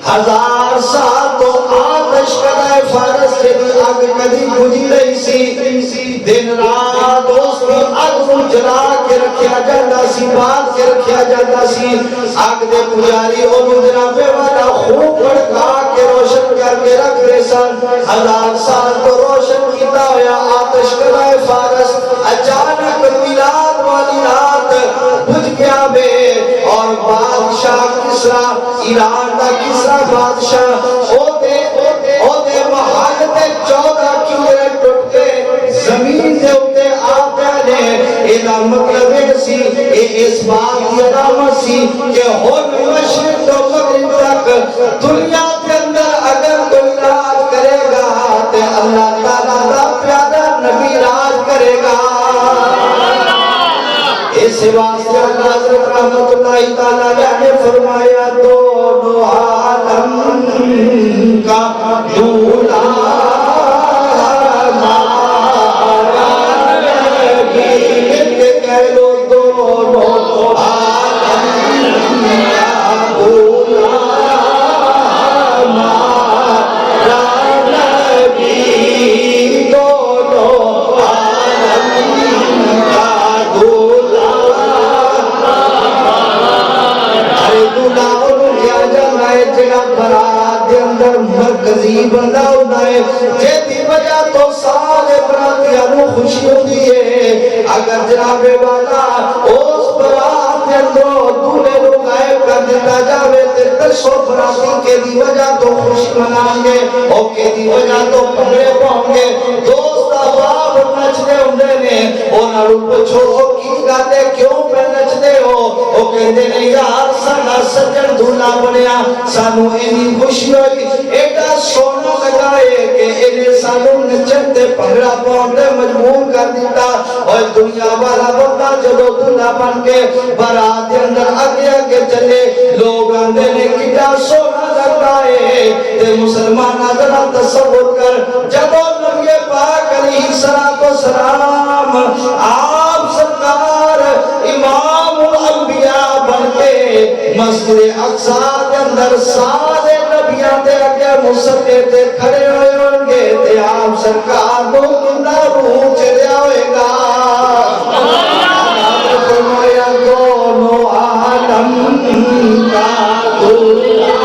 ہزار سال تو آتش کدائے فارس سے بھی آگ کدی بجھی رہی سی دن رات دوستی آگ جلا کے رکھیا جاتا سی بات کے رکھیا جاتا سی آگ دے پجاری اور جنابے والا خوب بڑکا کے روشن کر کے رکھ رہے سن ہزار سال تو روشن کیتا ہویا آتش کدائے فارس اچانک میلاد والی رات بجھ گیا بے اور بادشاہ کسرا ایران دا کسرا بادشاہ او دے محالتے 14 کیلے ٹوٹ کے زمین دے اتے آتے نے ایدہ مطلب سی اس بات کی علامت سی کہ ہون مشرق تو مغرب تک دنیا کے اندر اگر کوئی راج کرے گا تو اللہ تعالیٰ دا پیارا نبی راج کرے گا اس واسطے اللہ حضرت رحمت اللہ تعالیٰ نے فرمایا دونوں عالم کا دولا ہمارا نبی ملتے کہہ لو دونوں عالم کا دولا ہمارا نبی دونوں عالم کا دولا برات دے اندر مرکزی بندہ ہونا ہے جیتی وجہ تو سارے براتیاں نو خوشی ہوتی ہے اگر جناب والا اس برات دے اندر دولے نو غائب کر دیتا جاوے تے 100 براتی کے دی وجہ تو خوشی منائیں گے اور کے دی وجہ تو پگڑے پاؤں گے دوست احباب نچنے ہوندے نے انہاں نو پوچھو کی گاتے کیوں پہ نچدے ہو او کہندے نے یار ساڈا سجن دھولا بنیا سانو اینی خوشی ہوئی ایڈا سونا لگائے کہ انہیں سانو نچن تے پگڑا پاؤں تے مجبور کر دیتا اور دنیا والا بندہ جدو دھولا بن کے برات دے اندر آگے آگے چلے لوگ آندے نے کیا سونا لگائے تے مسلمان ذرا تصور کر جب نبی پاک علیہ السلام آپ سرکار امام الانبیاء بن کے مسجد اقصی کے اندر سارے نبیاں دے اگے مصلی تے کھڑے ہوئے ہوں گے تے آپ سرکار کو کندہ روح چلیا ہوئے گا فرمایا دونوں عالم کا دولا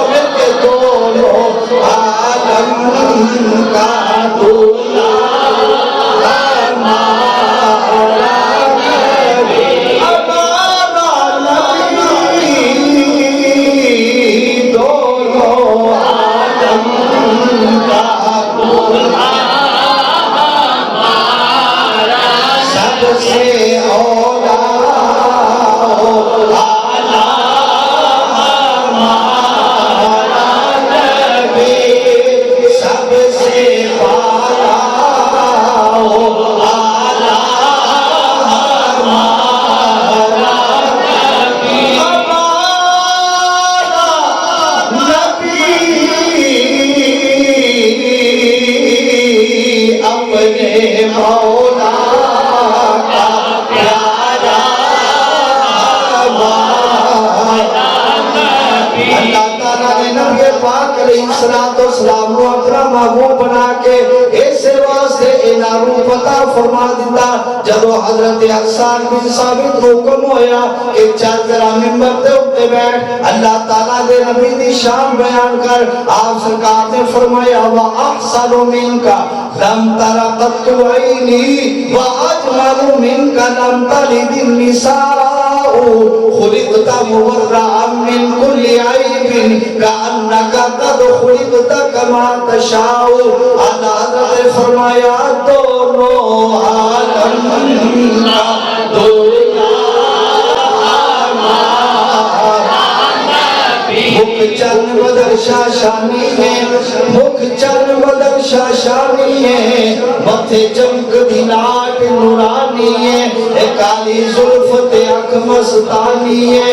مل کے دونوں عالم کا دولا فرما دیتا جب حضرت حسان بن ثابت حکم ہویا کہ چل ذرا منبر دے اٹھے بیٹھ اللہ تعالیٰ دے نبی دی شان بیان کر آپ سرکار نے فرمایا وَأَحْسَنُ مِنْكَ لَمْ تَرَ قَطُّ عَيْنِي وَأَجْمَلُ مِنْكَ لَمْ تَلِدِ النِّسَاءُ خلقت مبرعا من كل عيب كأنك قد خلقت كما تشاء اللہ فرمایا دونوں عالم کا دولا مکھ چن بدر شاشانی ہے مکھ چن بدر شاشانی ہے متھے چمک دی لاٹ نورانی ہے کالی زلف تے اکھ مستانی ہے